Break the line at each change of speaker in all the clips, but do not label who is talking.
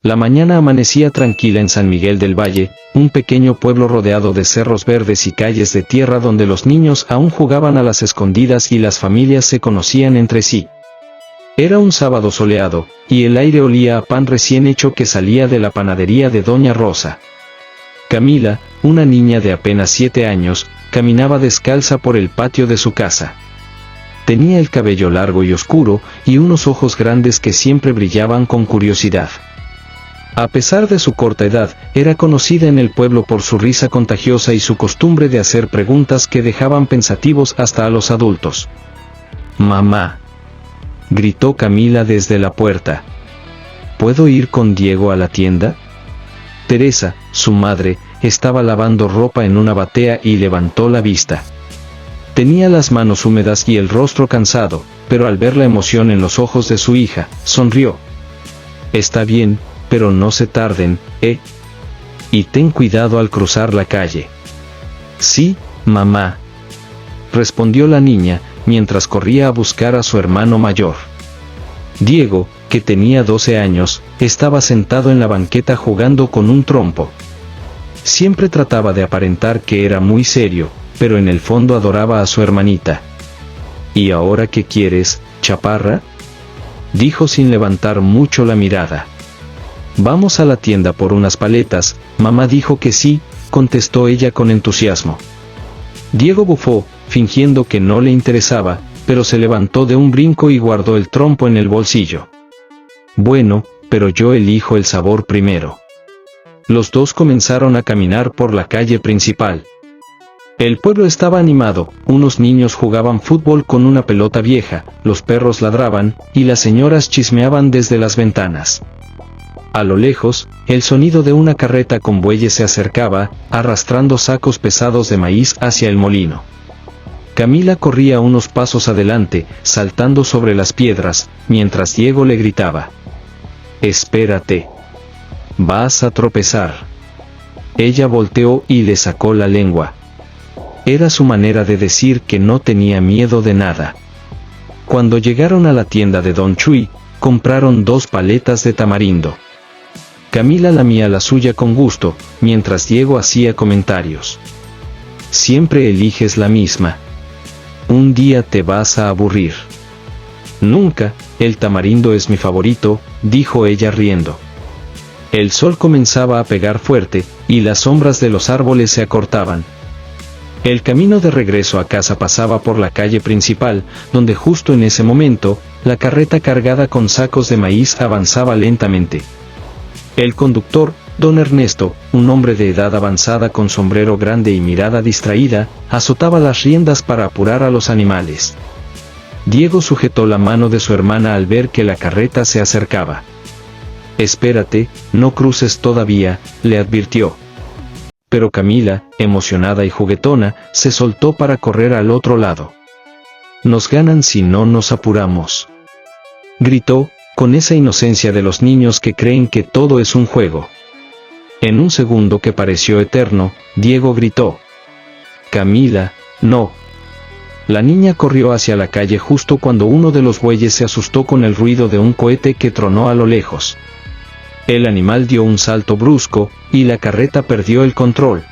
La mañana amanecía tranquila en San Miguel del Valle, un pequeño pueblo rodeado de cerros verdes y calles de tierra donde los niños aún jugaban a las escondidas y las familias se conocían entre sí. Era un sábado soleado, y el aire olía a pan recién hecho que salía de la panadería de Doña Rosa. Camila, una niña de apenas 7 años, caminaba descalza por el patio de su casa. Tenía el cabello largo y oscuro, y unos ojos grandes que siempre brillaban con curiosidad. A pesar de su corta edad, era conocida en el pueblo por su risa contagiosa y su costumbre de hacer preguntas que dejaban pensativos hasta a los adultos. «Mamá», gritó Camila desde la puerta. «¿Puedo ir con Diego a la tienda?» Teresa, su madre, estaba lavando ropa en una batea y levantó la vista. Tenía las manos húmedas y el rostro cansado, pero al ver la emoción en los ojos de su hija, sonrió. «Está bien, pero no se tarden, ¿eh? Y ten cuidado al cruzar la calle». «Sí, mamá», respondió la niña, mientras corría a buscar a su hermano mayor. Diego, que tenía 12 años, estaba sentado en la banqueta jugando con un trompo. Siempre trataba de aparentar que era muy serio, pero en el fondo adoraba a su hermanita. «¿Y ahora qué quieres, chaparra?», dijo sin levantar mucho la mirada. «Vamos a la tienda por unas paletas», mamá dijo que sí, contestó ella con entusiasmo. Diego bufó, fingiendo que no le interesaba, pero se levantó de un brinco y guardó el trompo en el bolsillo. «Bueno, pero yo elijo el sabor primero». Los dos comenzaron a caminar por la calle principal. El pueblo estaba animado, unos niños jugaban fútbol con una pelota vieja, los perros ladraban, y las señoras chismeaban desde las ventanas. A lo lejos, el sonido de una carreta con bueyes se acercaba, arrastrando sacos pesados de maíz hacia el molino. Camila corría unos pasos adelante, saltando sobre las piedras, mientras Diego le gritaba: «Espérate. Vas a tropezar». Ella volteó y le sacó la lengua. Era su manera de decir que no tenía miedo de nada. Cuando llegaron a la tienda de Don Chuy, compraron 2 paletas de tamarindo. Camila lamía la suya con gusto, mientras Diego hacía comentarios. «Siempre eliges la misma. Un día te vas a aburrir». «Nunca, el tamarindo es mi favorito», dijo ella riendo. El sol comenzaba a pegar fuerte, y las sombras de los árboles se acortaban. El camino de regreso a casa pasaba por la calle principal, donde justo en ese momento, la carreta cargada con sacos de maíz avanzaba lentamente. El conductor, don Ernesto, un hombre de edad avanzada con sombrero grande y mirada distraída, azotaba las riendas para apurar a los animales. Diego sujetó la mano de su hermana al ver que la carreta se acercaba. «Espérate, no cruces todavía», le advirtió. Pero Camila, emocionada y juguetona, se soltó para correr al otro lado. «Nos ganan si no nos apuramos», gritó, con esa inocencia de los niños que creen que todo es un juego. En un segundo que pareció eterno, Diego gritó: «Camila, no». La niña corrió hacia la calle justo cuando uno de los bueyes se asustó con el ruido de un cohete que tronó a lo lejos. El animal dio un salto brusco, y la carreta perdió el control.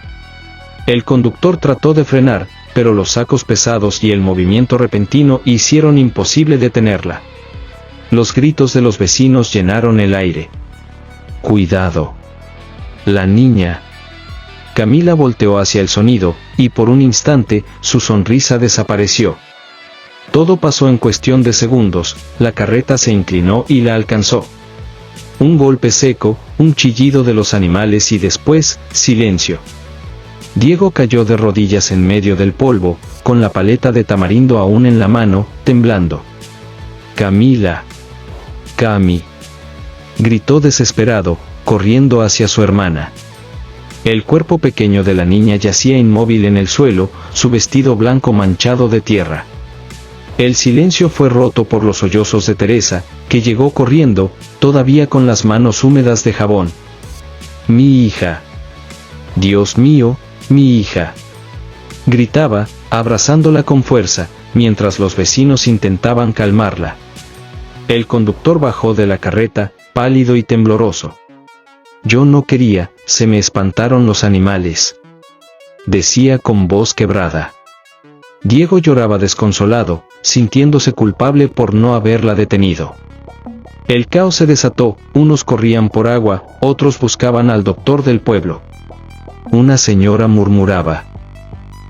El conductor trató de frenar, pero los sacos pesados y el movimiento repentino hicieron imposible detenerla. Los gritos de los vecinos llenaron el aire. «Cuidado. La niña». Camila volteó hacia el sonido, y por un instante, su sonrisa desapareció. Todo pasó en cuestión de segundos, la carreta se inclinó y la alcanzó. Un golpe seco, un chillido de los animales y después, silencio. Diego cayó de rodillas en medio del polvo, con la paleta de tamarindo aún en la mano, temblando. «Camila. Cami», gritó desesperado, corriendo hacia su hermana. El cuerpo pequeño de la niña yacía inmóvil en el suelo, su vestido blanco manchado de tierra. El silencio fue roto por los sollozos de Teresa, que llegó corriendo, todavía con las manos húmedas de jabón. «Mi hija. Dios mío, mi hija», gritaba, abrazándola con fuerza, mientras los vecinos intentaban calmarla. El conductor bajó de la carreta, pálido y tembloroso. Yo no quería, se me espantaron los animales. Decía con voz quebrada. Diego lloraba desconsolado, sintiéndose culpable por no haberla detenido. El caos se desató, unos corrían por agua, otros buscaban al doctor del pueblo. Una señora murmuraba.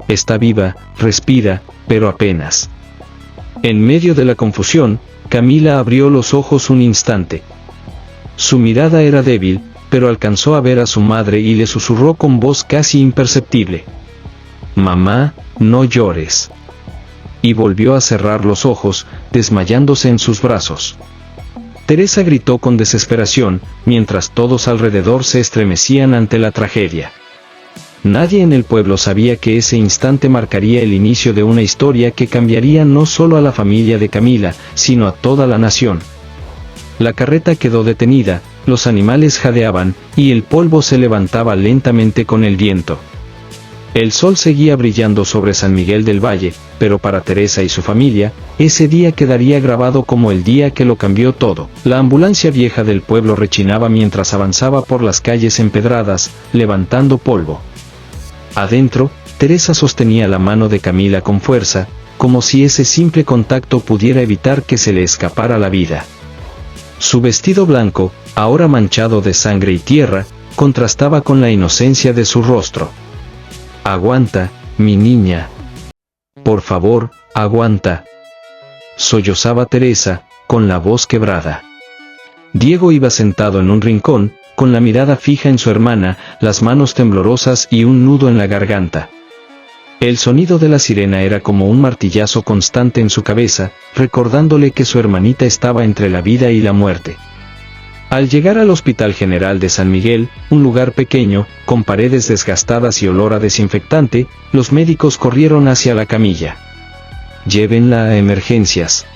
Está viva, respira, pero apenas. En medio de la confusión, Camila abrió los ojos un instante. Su mirada era débil, pero alcanzó a ver a su madre y le susurró con voz casi imperceptible. Mamá, no llores. Y volvió a cerrar los ojos, desmayándose en sus brazos. Teresa gritó con desesperación, mientras todos alrededor se estremecían ante la tragedia. Nadie en el pueblo sabía que ese instante marcaría el inicio de una historia que cambiaría no solo a la familia de Camila, sino a toda la nación. La carreta quedó detenida, los animales jadeaban, y el polvo se levantaba lentamente con el viento. El sol seguía brillando sobre San Miguel del Valle, pero para Teresa y su familia, ese día quedaría grabado como el día que lo cambió todo. La ambulancia vieja del pueblo rechinaba mientras avanzaba por las calles empedradas, levantando polvo. Adentro, Teresa sostenía la mano de Camila con fuerza, como si ese simple contacto pudiera evitar que se le escapara la vida. Su vestido blanco, ahora manchado de sangre y tierra, contrastaba con la inocencia de su rostro. Aguanta, mi niña. Por favor, aguanta. Sollozaba Teresa, con la voz quebrada. Diego iba sentado en un rincón, con la mirada fija en su hermana, las manos temblorosas y un nudo en la garganta. El sonido de la sirena era como un martillazo constante en su cabeza, recordándole que su hermanita estaba entre la vida y la muerte. Al llegar al Hospital General de San Miguel, un lugar pequeño, con paredes desgastadas y olor a desinfectante, los médicos corrieron hacia la camilla. «Llévenla a emergencias»,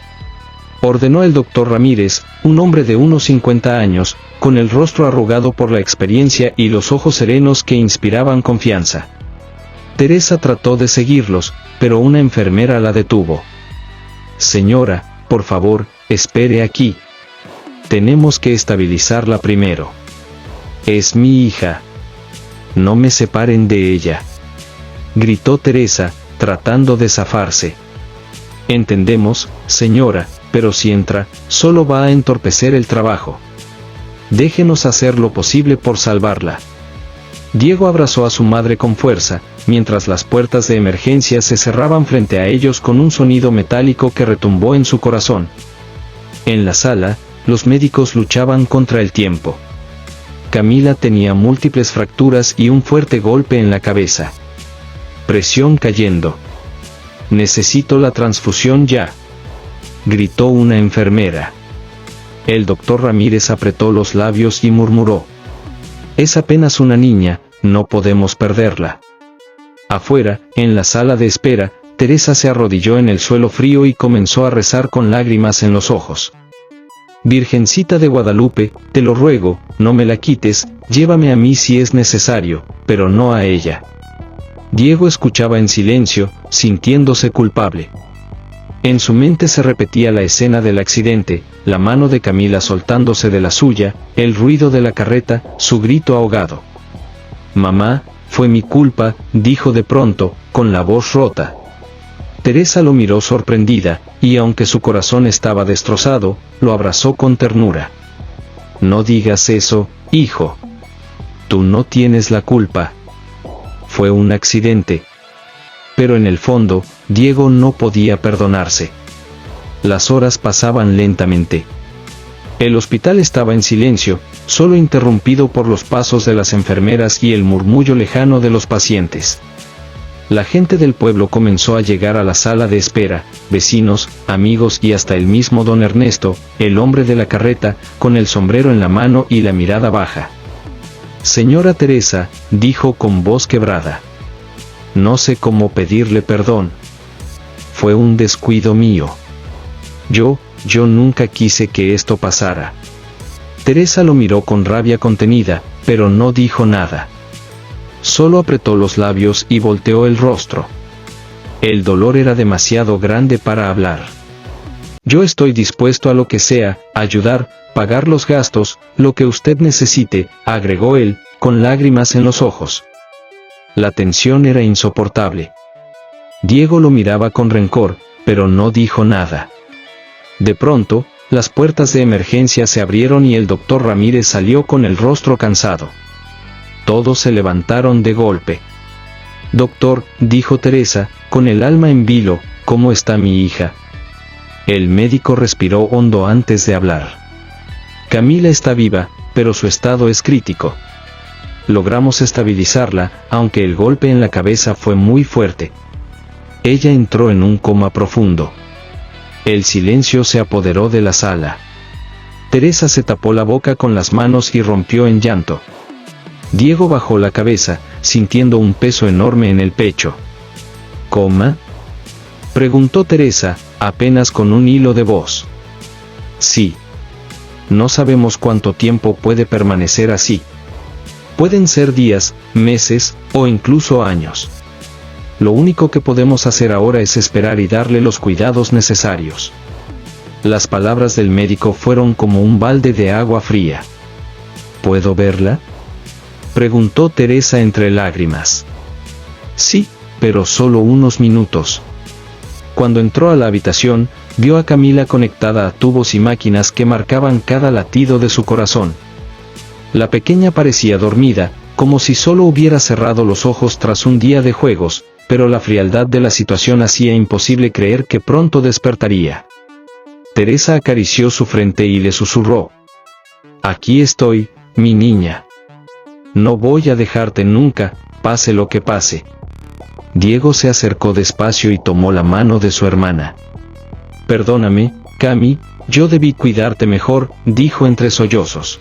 ordenó el doctor Ramírez, un hombre de unos 50 años, con el rostro arrugado por la experiencia y los ojos serenos que inspiraban confianza. Teresa trató de seguirlos, pero una enfermera la detuvo. «Señora, por favor, espere aquí. Tenemos que estabilizarla primero. Es mi hija. No me separen de ella», gritó Teresa, tratando de zafarse. «Entendemos, señora, pero si entra, solo va a entorpecer el trabajo. Déjenos hacer lo posible por salvarla». Diego abrazó a su madre con fuerza, mientras las puertas de emergencia se cerraban frente a ellos con un sonido metálico que retumbó en su corazón. En la sala, los médicos luchaban contra el tiempo. Camila tenía múltiples fracturas y un fuerte golpe en la cabeza. Presión cayendo. «Necesito la transfusión ya», gritó una enfermera. El doctor Ramírez apretó los labios y murmuró. «Es apenas una niña, no podemos perderla». Afuera, en la sala de espera, Teresa se arrodilló en el suelo frío y comenzó a rezar con lágrimas en los ojos. «Virgencita de Guadalupe, te lo ruego, no me la quites, llévame a mí si es necesario, pero no a ella». Diego escuchaba en silencio, sintiéndose culpable. En su mente se repetía la escena del accidente, la mano de Camila soltándose de la suya, el ruido de la carreta, su grito ahogado. «Mamá, fue mi culpa», dijo de pronto, con la voz rota. Teresa lo miró sorprendida, y aunque su corazón estaba destrozado, lo abrazó con ternura. «No digas eso, hijo. Tú no tienes la culpa. Fue un accidente». Pero en el fondo, Diego no podía perdonarse. Las horas pasaban lentamente. El hospital estaba en silencio, solo interrumpido por los pasos de las enfermeras y el murmullo lejano de los pacientes. La gente del pueblo comenzó a llegar a la sala de espera, vecinos, amigos y hasta el mismo don Ernesto, el hombre de la carreta, con el sombrero en la mano y la mirada baja. «Señora Teresa», dijo con voz quebrada. «No sé cómo pedirle perdón. Fue un descuido mío. Yo nunca quise que esto pasara». Teresa lo miró con rabia contenida, pero no dijo nada. Solo apretó los labios y volteó el rostro. El dolor era demasiado grande para hablar. «Yo estoy dispuesto a lo que sea, ayudar», pagar los gastos, lo que usted necesite, agregó él, con lágrimas en los ojos. La tensión era insoportable. Diego lo miraba con rencor, pero no dijo nada. De pronto, las puertas de emergencia se abrieron y el doctor Ramírez salió con el rostro cansado. Todos se levantaron de golpe. «Doctor», dijo Teresa, con el alma en vilo, «¿cómo está mi hija?». El médico respiró hondo antes de hablar. «Camila está viva, pero su estado es crítico. Logramos estabilizarla, aunque el golpe en la cabeza fue muy fuerte. Ella entró en un coma profundo». El silencio se apoderó de la sala. Teresa se tapó la boca con las manos y rompió en llanto. Diego bajó la cabeza, sintiendo un peso enorme en el pecho. «¿Coma?», preguntó Teresa, apenas con un hilo de voz. «Sí. No sabemos cuánto tiempo puede permanecer así. Pueden ser días, meses, o incluso años. Lo único que podemos hacer ahora es esperar y darle los cuidados necesarios». Las palabras del médico fueron como un balde de agua fría. «¿Puedo verla?», preguntó Teresa entre lágrimas. «Sí, pero solo unos minutos». Cuando entró a la habitación, vio a Camila conectada a tubos y máquinas que marcaban cada latido de su corazón. La pequeña parecía dormida, como si solo hubiera cerrado los ojos tras un día de juegos, pero la frialdad de la situación hacía imposible creer que pronto despertaría. Teresa acarició su frente y le susurró: «Aquí estoy, mi niña. No voy a dejarte nunca, pase lo que pase». Diego se acercó despacio y tomó la mano de su hermana. «Perdóname, Cami, yo debí cuidarte mejor», dijo entre sollozos.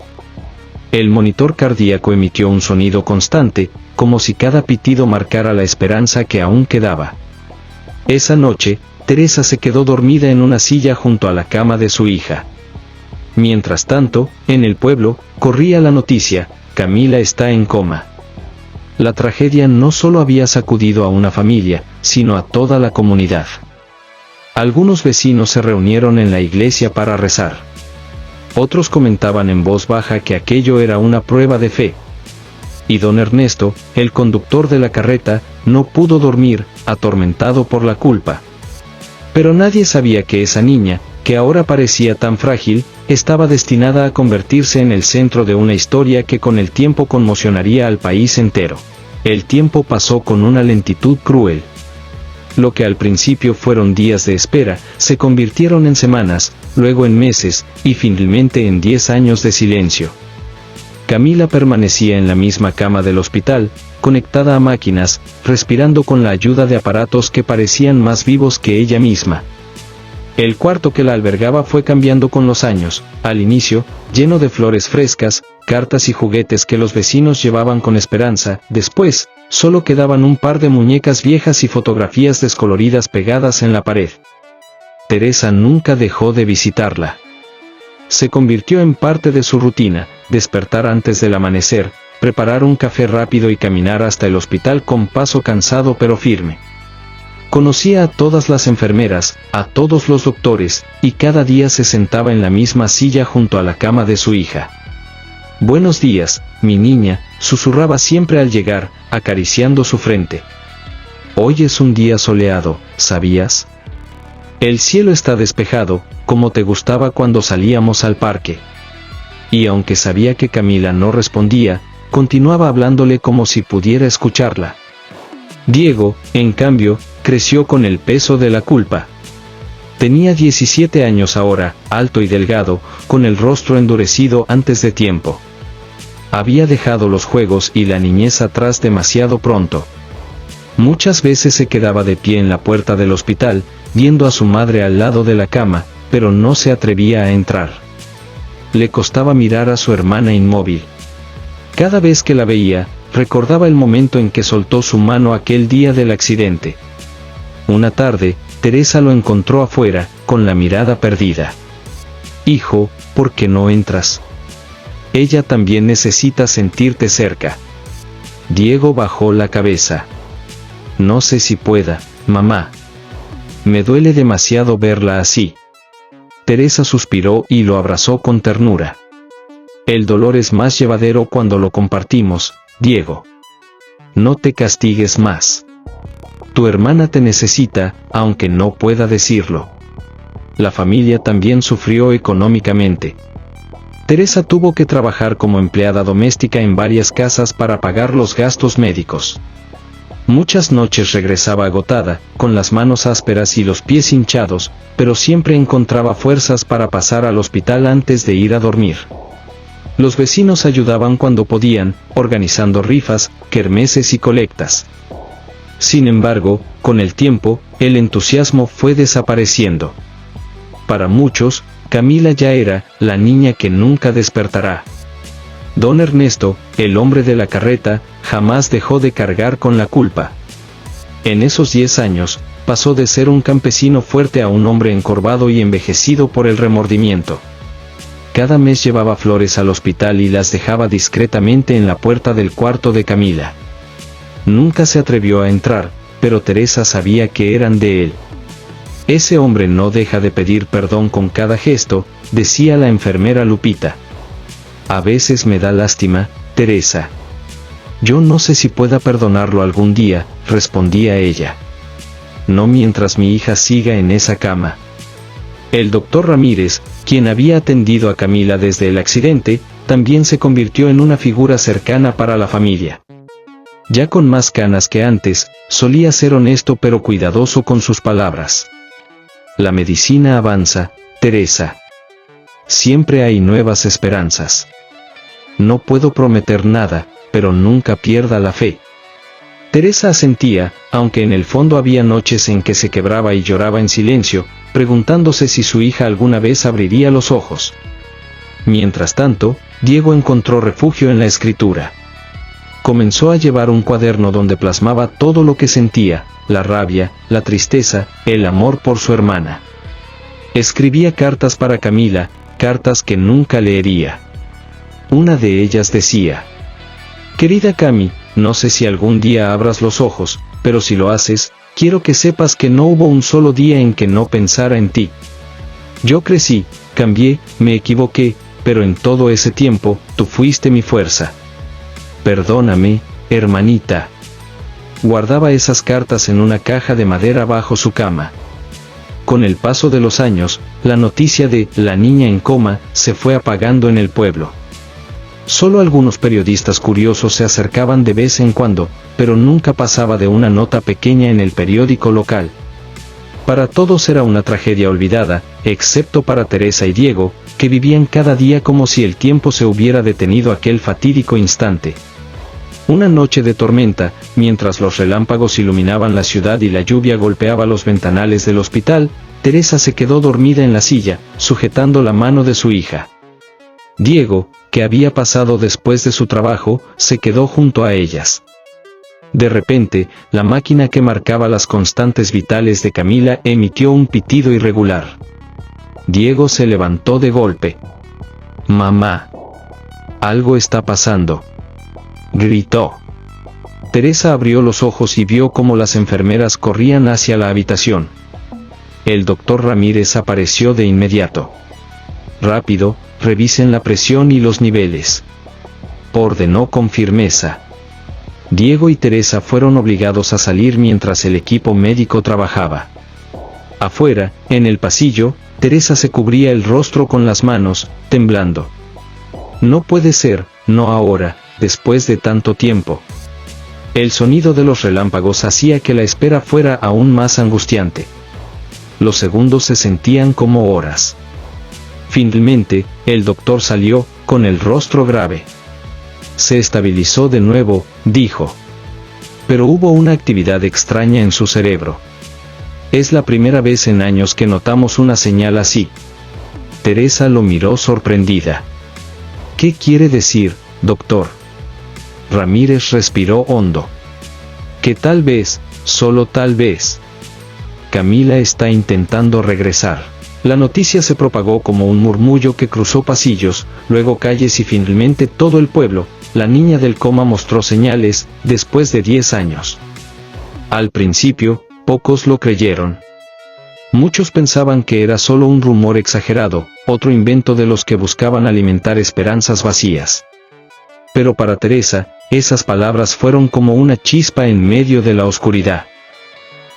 El monitor cardíaco emitió un sonido constante, como si cada pitido marcara la esperanza que aún quedaba. Esa noche, Teresa se quedó dormida en una silla junto a la cama de su hija. Mientras tanto, en el pueblo, corría la noticia: Camila está en coma. La tragedia no solo había sacudido a una familia, sino a toda la comunidad. Algunos vecinos se reunieron en la iglesia para rezar. Otros comentaban en voz baja que aquello era una prueba de fe. Y don Ernesto, el conductor de la carreta, no pudo dormir, atormentado por la culpa. Pero nadie sabía que esa niña, que ahora parecía tan frágil, estaba destinada a convertirse en el centro de una historia que con el tiempo conmocionaría al país entero. El tiempo pasó con una lentitud cruel. Lo que al principio fueron días de espera, se convirtieron en semanas, luego en meses, y finalmente en 10 años de silencio. Camila permanecía en la misma cama del hospital, conectada a máquinas, respirando con la ayuda de aparatos que parecían más vivos que ella misma. El cuarto que la albergaba fue cambiando con los años, al inicio, lleno de flores frescas, cartas y juguetes que los vecinos llevaban con esperanza. Después, solo quedaban un par de muñecas viejas y fotografías descoloridas pegadas en la pared. Teresa nunca dejó de visitarla. Se convirtió en parte de su rutina: despertar antes del amanecer, preparar un café rápido y caminar hasta el hospital con paso cansado pero firme. Conocía a todas las enfermeras, a todos los doctores, y cada día se sentaba en la misma silla junto a la cama de su hija. «Buenos días, mi niña», susurraba siempre al llegar, acariciando su frente. «Hoy es un día soleado, ¿sabías? El cielo está despejado, como te gustaba cuando salíamos al parque». Y aunque sabía que Camila no respondía, continuaba hablándole como si pudiera escucharla. Diego, en cambio, creció con el peso de la culpa. Tenía 17 años ahora, alto y delgado, con el rostro endurecido antes de tiempo. Había dejado los juegos y la niñez atrás demasiado pronto. Muchas veces se quedaba de pie en la puerta del hospital, viendo a su madre al lado de la cama, pero no se atrevía a entrar. Le costaba mirar a su hermana inmóvil. Cada vez que la veía, recordaba el momento en que soltó su mano aquel día del accidente. Una tarde, Teresa lo encontró afuera, con la mirada perdida. «Hijo, ¿por qué no entras? Ella también necesita sentirte cerca». Diego bajó la cabeza. «No sé si pueda, mamá. Me duele demasiado verla así». Teresa suspiró y lo abrazó con ternura. El dolor es más llevadero cuando lo compartimos, Diego. No te castigues más. Tu hermana te necesita, aunque no pueda decirlo. La familia también sufrió económicamente. Teresa tuvo que trabajar como empleada doméstica en varias casas para pagar los gastos médicos. Muchas noches regresaba agotada, con las manos ásperas y los pies hinchados, pero siempre encontraba fuerzas para pasar al hospital antes de ir a dormir. Los vecinos ayudaban cuando podían, organizando rifas, kermeses y colectas. Sin embargo, con el tiempo, el entusiasmo fue desapareciendo. Para muchos, Camila ya era la niña que nunca despertará. Don Ernesto, el hombre de la carreta, jamás dejó de cargar con la culpa. En esos 10 años, pasó de ser un campesino fuerte a un hombre encorvado y envejecido por el remordimiento. Cada mes llevaba flores al hospital y las dejaba discretamente en la puerta del cuarto de Camila. Nunca se atrevió a entrar, pero Teresa sabía que eran de él. Ese hombre no deja de pedir perdón con cada gesto, decía la enfermera Lupita. A veces me da lástima, Teresa. Yo no sé si pueda perdonarlo algún día, respondía ella. No mientras mi hija siga en esa cama. El doctor Ramírez, quien había atendido a Camila desde el accidente, también se convirtió en una figura cercana para la familia. Ya con más canas que antes, solía ser honesto pero cuidadoso con sus palabras. La medicina avanza, Teresa. Siempre hay nuevas esperanzas. No puedo prometer nada, pero nunca pierda la fe. Teresa asentía, aunque en el fondo había noches en que se quebraba y lloraba en silencio, preguntándose si su hija alguna vez abriría los ojos. Mientras tanto, Diego encontró refugio en la escritura. Comenzó a llevar un cuaderno donde plasmaba todo lo que sentía, la rabia, la tristeza, el amor por su hermana. Escribía cartas para Camila, cartas que nunca leería. Una de ellas decía: Querida Cami, no sé si algún día abras los ojos, pero si lo haces, quiero que sepas que no hubo un solo día en que no pensara en ti. Yo crecí, cambié, me equivoqué, pero en todo ese tiempo, tú fuiste mi fuerza. Perdóname, hermanita. Guardaba esas cartas en una caja de madera bajo su cama. Con el paso de los años, la noticia de la niña en coma se fue apagando en el pueblo. Solo algunos periodistas curiosos se acercaban de vez en cuando, pero nunca pasaba de una nota pequeña en el periódico local. Para todos era una tragedia olvidada, excepto para Teresa y Diego, que vivían cada día como si el tiempo se hubiera detenido aquel fatídico instante. Una noche de tormenta, mientras los relámpagos iluminaban la ciudad y la lluvia golpeaba los ventanales del hospital, Teresa se quedó dormida en la silla, sujetando la mano de su hija. Diego, que había pasado después de su trabajo, se quedó junto a ellas. De repente, la máquina que marcaba las constantes vitales de Camila emitió un pitido irregular. Diego se levantó de golpe. «Mamá. Algo está pasando», gritó. Teresa abrió los ojos y vio cómo las enfermeras corrían hacia la habitación. El doctor Ramírez apareció de inmediato. «Rápido, revisen la presión y los niveles», ordenó con firmeza. Diego y Teresa fueron obligados a salir mientras el equipo médico trabajaba. Afuera, en el pasillo, Teresa se cubría el rostro con las manos, temblando. No puede ser, no ahora, después de tanto tiempo. El sonido de los relámpagos hacía que la espera fuera aún más angustiante. Los segundos se sentían como horas. Finalmente, el doctor salió, con el rostro grave. Se estabilizó de nuevo, dijo. Pero hubo una actividad extraña en su cerebro. Es la primera vez en años que notamos una señal así. Teresa lo miró sorprendida. ¿Qué quiere decir, doctor? Ramírez respiró hondo. Que tal vez, solo tal vez, Camila está intentando regresar. La noticia se propagó como un murmullo que cruzó pasillos, luego calles y finalmente todo el pueblo. La niña del coma mostró señales, después de 10 años. Al principio, pocos lo creyeron. Muchos pensaban que era solo un rumor exagerado, otro invento de los que buscaban alimentar esperanzas vacías. Pero para Teresa, esas palabras fueron como una chispa en medio de la oscuridad.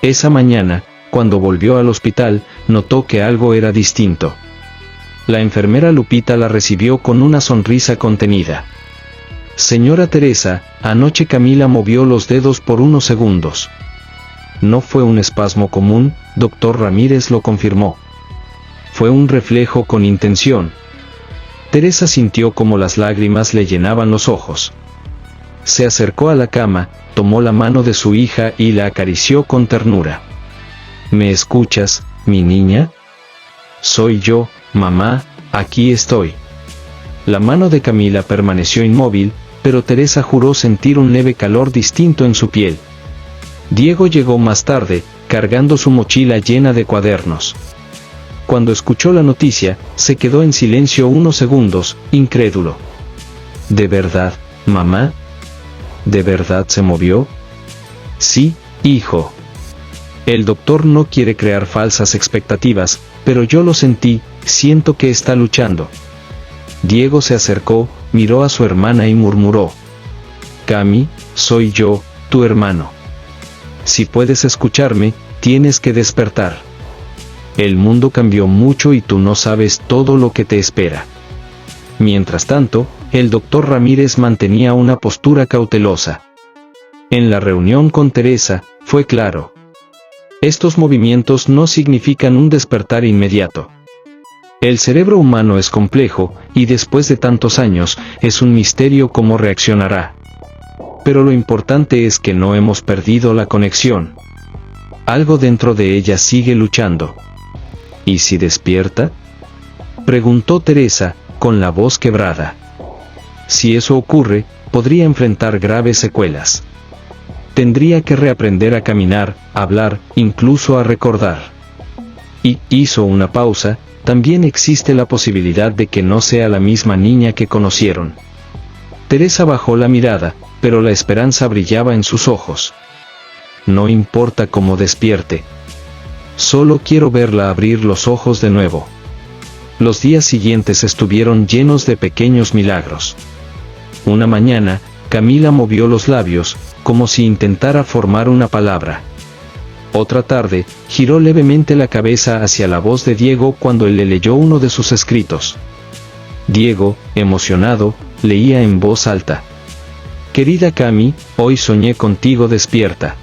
Esa mañana, cuando volvió al hospital, notó que algo era distinto. La enfermera Lupita la recibió con una sonrisa contenida. Señora Teresa, anoche Camila movió los dedos por unos segundos. No fue un espasmo común, doctor Ramírez lo confirmó. Fue un reflejo con intención. Teresa sintió como las lágrimas le llenaban los ojos. Se acercó a la cama, tomó la mano de su hija y la acarició con ternura. ¿Me escuchas, mi niña? Soy yo, mamá, aquí estoy. La mano de Camila permaneció inmóvil, pero Teresa juró sentir un leve calor distinto en su piel. Diego llegó más tarde, cargando su mochila llena de cuadernos. Cuando escuchó la noticia, se quedó en silencio unos segundos, incrédulo. ¿De verdad, mamá? ¿De verdad se movió? Sí, hijo. El doctor no quiere crear falsas expectativas, pero yo lo sentí, siento que está luchando. Diego se acercó, miró a su hermana y murmuró. Cami, soy yo, tu hermano. Si puedes escucharme, tienes que despertar. El mundo cambió mucho y tú no sabes todo lo que te espera. Mientras tanto, el doctor Ramírez mantenía una postura cautelosa. En la reunión con Teresa, fue claro. Estos movimientos no significan un despertar inmediato. El cerebro humano es complejo, y después de tantos años, es un misterio cómo reaccionará. Pero lo importante es que no hemos perdido la conexión. Algo dentro de ella sigue luchando. ¿Y si despierta? Preguntó Teresa, con la voz quebrada. Si eso ocurre, podría enfrentar graves secuelas. Tendría que reaprender a caminar, a hablar, incluso a recordar. Y hizo una pausa. También existe la posibilidad de que no sea la misma niña que conocieron. Teresa bajó la mirada, pero la esperanza brillaba en sus ojos. No importa cómo despierte. Solo quiero verla abrir los ojos de nuevo. Los días siguientes estuvieron llenos de pequeños milagros. Una mañana, Camila movió los labios, como si intentara formar una palabra. Otra tarde, giró levemente la cabeza hacia la voz de Diego cuando él le leyó uno de sus escritos. Diego, emocionado, leía en voz alta. Querida Cami, hoy soñé contigo despierta.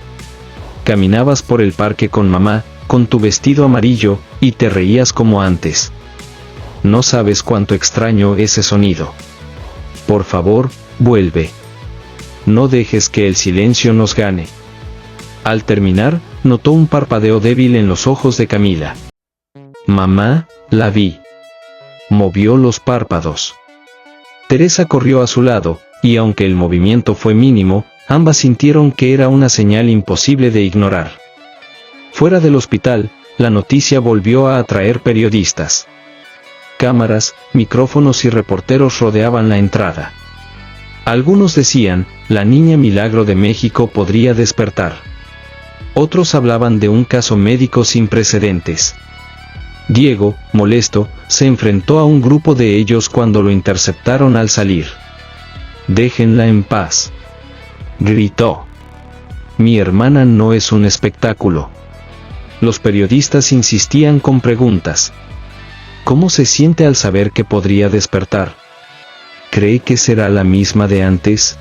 Caminabas por el parque con mamá, con tu vestido amarillo, y te reías como antes. No sabes cuánto extraño ese sonido. Por favor, vuelve. No dejes que el silencio nos gane. Al terminar, notó un parpadeo débil en los ojos de Camila. Mamá, la vi. Movió los párpados. Teresa corrió a su lado, y aunque el movimiento fue mínimo, ambas sintieron que era una señal imposible de ignorar. Fuera del hospital, la noticia volvió a atraer periodistas. Cámaras, micrófonos y reporteros rodeaban la entrada. Algunos decían, la niña milagro de México podría despertar. Otros hablaban de un caso médico sin precedentes. Diego, molesto, se enfrentó a un grupo de ellos cuando lo interceptaron al salir. «Déjenla en paz», gritó. «Mi hermana no es un espectáculo». Los periodistas insistían con preguntas. ¿Cómo se siente al saber que podría despertar? ¿Cree que será la misma de antes?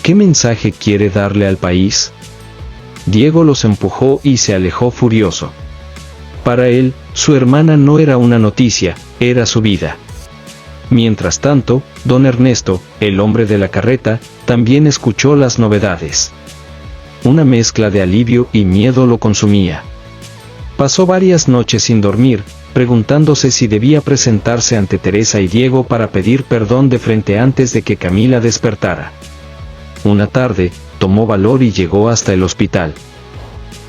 ¿Qué mensaje quiere darle al país? Diego los empujó y se alejó furioso. Para él, su hermana no era una noticia, era su vida. Mientras tanto, don Ernesto, el hombre de la carreta, también escuchó las novedades. Una mezcla de alivio y miedo lo consumía. Pasó varias noches sin dormir, preguntándose si debía presentarse ante Teresa y Diego para pedir perdón de frente antes de que Camila despertara. Una tarde, tomó valor y llegó hasta el hospital.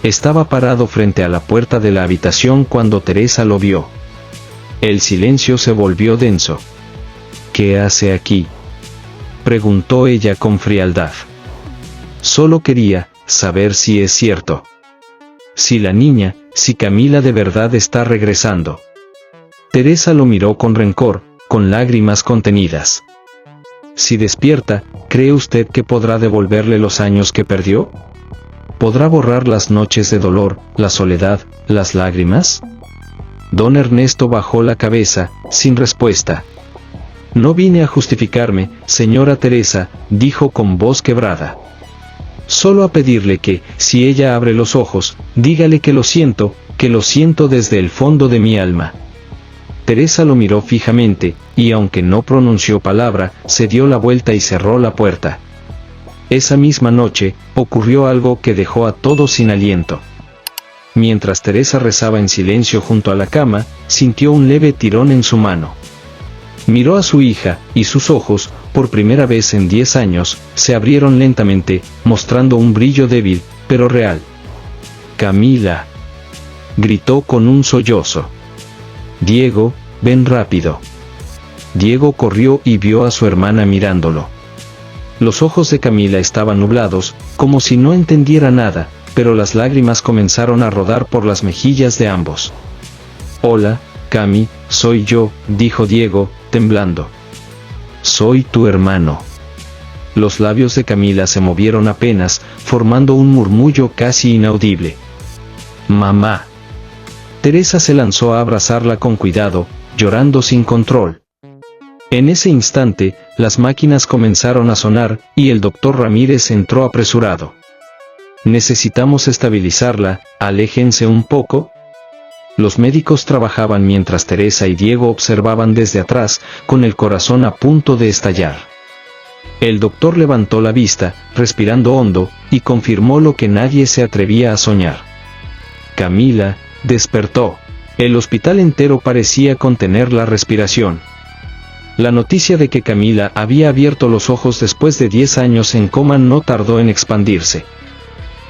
Estaba parado frente a la puerta de la habitación cuando Teresa lo vio. El silencio se volvió denso. «¿Qué hace aquí?», preguntó ella con frialdad. «Solo quería saber si es cierto. Si la niña, si Camila de verdad está regresando. Teresa lo miró con rencor, con lágrimas contenidas. Si despierta, ¿cree usted que podrá devolverle los años que perdió? ¿Podrá borrar las noches de dolor, la soledad, las lágrimas? Don Ernesto bajó la cabeza, sin respuesta. No vine a justificarme, señora Teresa, dijo con voz quebrada. Solo a pedirle que, si ella abre los ojos, dígale que lo siento desde el fondo de mi alma. Teresa lo miró fijamente, y aunque no pronunció palabra, se dio la vuelta y cerró la puerta. Esa misma noche, ocurrió algo que dejó a todos sin aliento. Mientras Teresa rezaba en silencio junto a la cama, sintió un leve tirón en su mano. Miró a su hija, y sus ojos, por primera vez en 10 años, se abrieron lentamente, mostrando un brillo débil, pero real. «Camila», gritó con un sollozo. «Diego, ven rápido». Diego corrió y vio a su hermana mirándolo. Los ojos de Camila estaban nublados, como si no entendiera nada, pero las lágrimas comenzaron a rodar por las mejillas de ambos. «Hola, Cami, soy yo», dijo Diego, temblando. «Soy tu hermano». Los labios de Camila se movieron apenas, formando un murmullo casi inaudible. «Mamá». Teresa se lanzó a abrazarla con cuidado, llorando sin control. En ese instante, las máquinas comenzaron a sonar, y el doctor Ramírez entró apresurado. «Necesitamos estabilizarla, aléjense un poco». Los médicos trabajaban mientras Teresa y Diego observaban desde atrás, con el corazón a punto de estallar. El doctor levantó la vista, respirando hondo, y confirmó lo que nadie se atrevía a soñar. Camila despertó. El hospital entero parecía contener la respiración. La noticia de que Camila había abierto los ojos después de 10 años en coma no tardó en expandirse.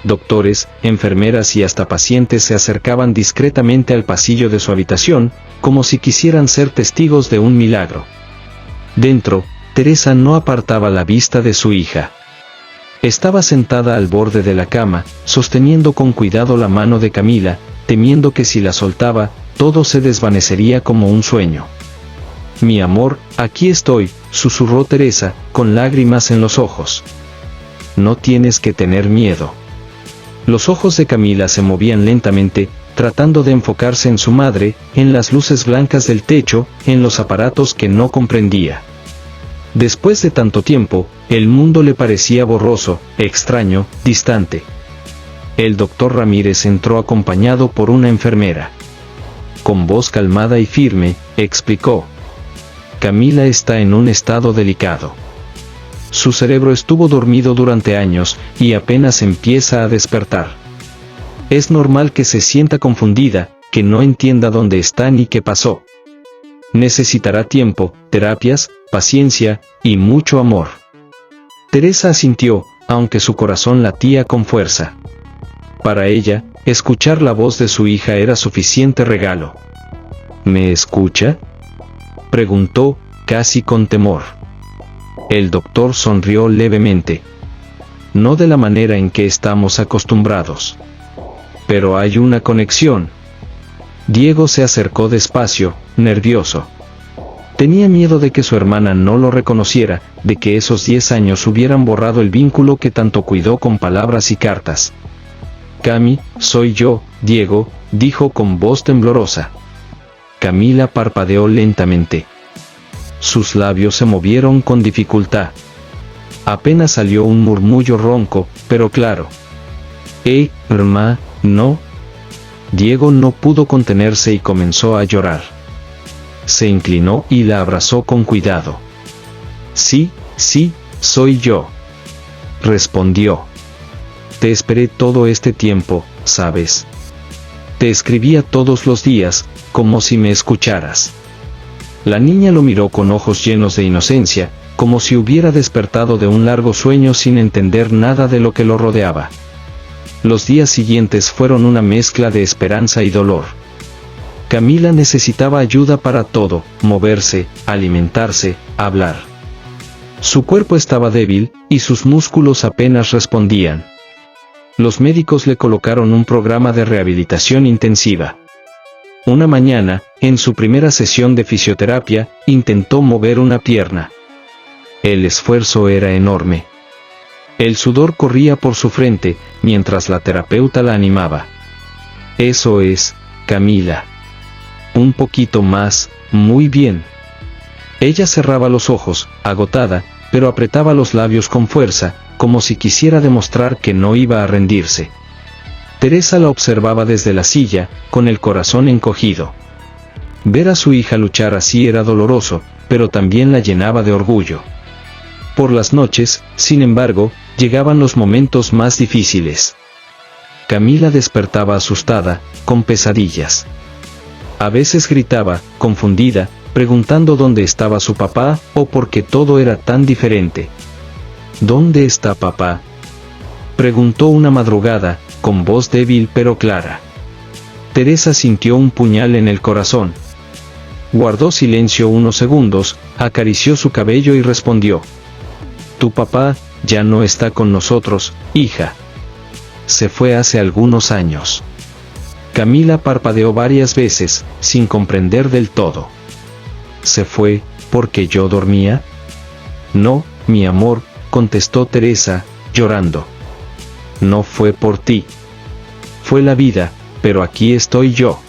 Doctores, enfermeras y hasta pacientes se acercaban discretamente al pasillo de su habitación, como si quisieran ser testigos de un milagro. Dentro, Teresa no apartaba la vista de su hija. Estaba sentada al borde de la cama, sosteniendo con cuidado la mano de Camila, temiendo que si la soltaba, todo se desvanecería como un sueño. «Mi amor, aquí estoy», susurró Teresa, con lágrimas en los ojos. «No tienes que tener miedo». Los ojos de Camila se movían lentamente, tratando de enfocarse en su madre, en las luces blancas del techo, en los aparatos que no comprendía. Después de tanto tiempo, el mundo le parecía borroso, extraño, distante. El doctor Ramírez entró acompañado por una enfermera. Con voz calmada y firme, explicó: «Camila está en un estado delicado. Su cerebro estuvo dormido durante años, y apenas empieza a despertar. Es normal que se sienta confundida, que no entienda dónde está ni qué pasó. Necesitará tiempo, terapias, paciencia, y mucho amor». Teresa asintió, aunque su corazón latía con fuerza. Para ella, escuchar la voz de su hija era suficiente regalo. «¿Me escucha?», preguntó, casi con temor. El doctor sonrió levemente. «No de la manera en que estamos acostumbrados. Pero hay una conexión». Diego se acercó despacio, nervioso. Tenía miedo de que su hermana no lo reconociera, de que esos 10 años hubieran borrado el vínculo que tanto cuidó con palabras y cartas. «Cami, soy yo, Diego», dijo con voz temblorosa. Camila parpadeó lentamente. Sus labios se movieron con dificultad. Apenas salió un murmullo ronco, pero claro. No». Diego no pudo contenerse y comenzó a llorar. Se inclinó y la abrazó con cuidado. «Sí, soy yo», respondió. «Te esperé todo este tiempo, ¿sabes? Te escribía todos los días, como si me escucharas». La niña lo miró con ojos llenos de inocencia, como si hubiera despertado de un largo sueño sin entender nada de lo que lo rodeaba. Los días siguientes fueron una mezcla de esperanza y dolor. Camila necesitaba ayuda para todo: moverse, alimentarse, hablar. Su cuerpo estaba débil, y sus músculos apenas respondían. Los médicos le colocaron un programa de rehabilitación intensiva. Una mañana, en su primera sesión de fisioterapia, intentó mover una pierna. El esfuerzo era enorme. El sudor corría por su frente, mientras la terapeuta la animaba. Eso es, Camila. Un poquito más, muy bien. Ella cerraba los ojos, agotada, pero apretaba los labios con fuerza, como si quisiera demostrar que no iba a rendirse. Teresa la observaba desde la silla, con el corazón encogido. Ver a su hija luchar así era doloroso, pero también la llenaba de orgullo. Por las noches, sin embargo, llegaban los momentos más difíciles. Camila despertaba asustada, con pesadillas. A veces gritaba, confundida, preguntando dónde estaba su papá, o por qué todo era tan diferente. ¿Dónde está papá?, preguntó una madrugada, con voz débil pero clara. Teresa sintió un puñal en el corazón. Guardó silencio unos segundos, acarició su cabello y respondió: «Tu papá ya no está con nosotros, hija. Se fue hace algunos años». Camila parpadeó varias veces, sin comprender del todo. «¿Se fue porque yo dormía?». «No, mi amor», contestó Teresa, llorando. «No fue por ti. Fue la vida, pero aquí estoy yo.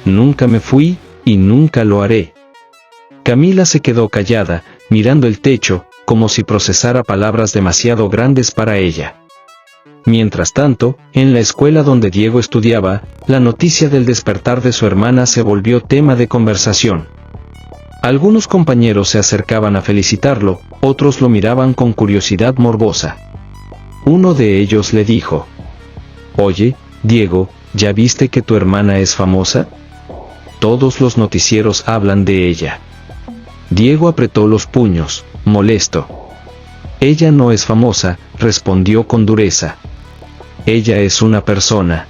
Nunca me fui, y nunca lo haré». Camila se quedó callada, mirando el techo, como si procesara palabras demasiado grandes para ella. Mientras tanto, en la escuela donde Diego estudiaba, la noticia del despertar de su hermana se volvió tema de conversación. Algunos compañeros se acercaban a felicitarlo, otros lo miraban con curiosidad morbosa. Uno de ellos le dijo: «Oye, Diego, ¿ya viste que tu hermana es famosa? Todos los noticieros hablan de ella». Diego apretó los puños, molesto. «Ella no es famosa», respondió con dureza. «Ella es una persona.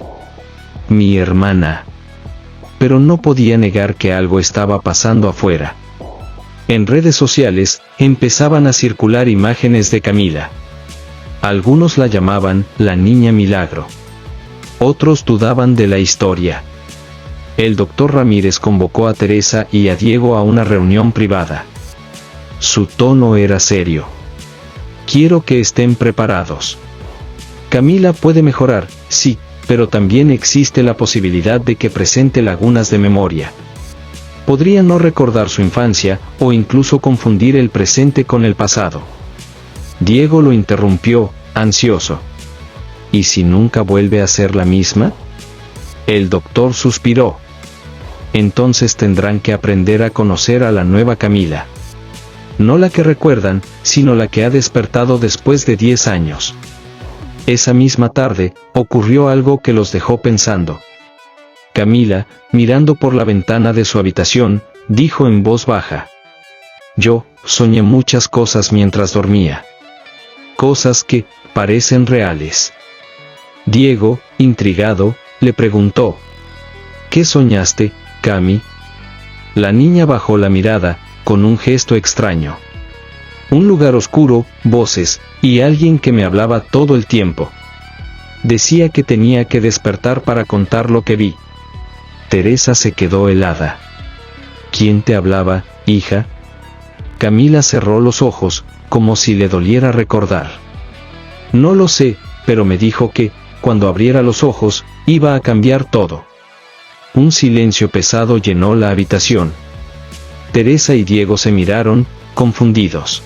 Mi hermana». Pero no podía negar que algo estaba pasando afuera. En redes sociales, empezaban a circular imágenes de Camila. Algunos la llamaban la Niña Milagro. Otros dudaban de la historia. El doctor Ramírez convocó a Teresa y a Diego a una reunión privada. Su tono era serio. «Quiero que estén preparados. Camila puede mejorar, sí, pero también existe la posibilidad de que presente lagunas de memoria. Podría no recordar su infancia, o incluso confundir el presente con el pasado». Diego lo interrumpió, ansioso. «¿Y si nunca vuelve a ser la misma?». El doctor suspiró. «Entonces tendrán que aprender a conocer a la nueva Camila. No la que recuerdan, sino la que ha despertado después de 10 años». Esa misma tarde, ocurrió algo que los dejó pensando. Camila, mirando por la ventana de su habitación, dijo en voz baja: «Yo soñé muchas cosas mientras dormía. Cosas que parecen reales». Diego, intrigado, le preguntó: «¿Qué soñaste, Cami?». La niña bajó la mirada, con un gesto extraño. Un lugar oscuro, voces, y alguien que me hablaba todo el tiempo. Decía que tenía que despertar para contar lo que vi. Teresa se quedó helada. «¿Quién te hablaba, hija?». Camila cerró los ojos, como si le doliera recordar. «No lo sé, pero me dijo que, cuando abriera los ojos, iba a cambiar todo». Un silencio pesado llenó la habitación. Teresa y Diego se miraron, confundidos.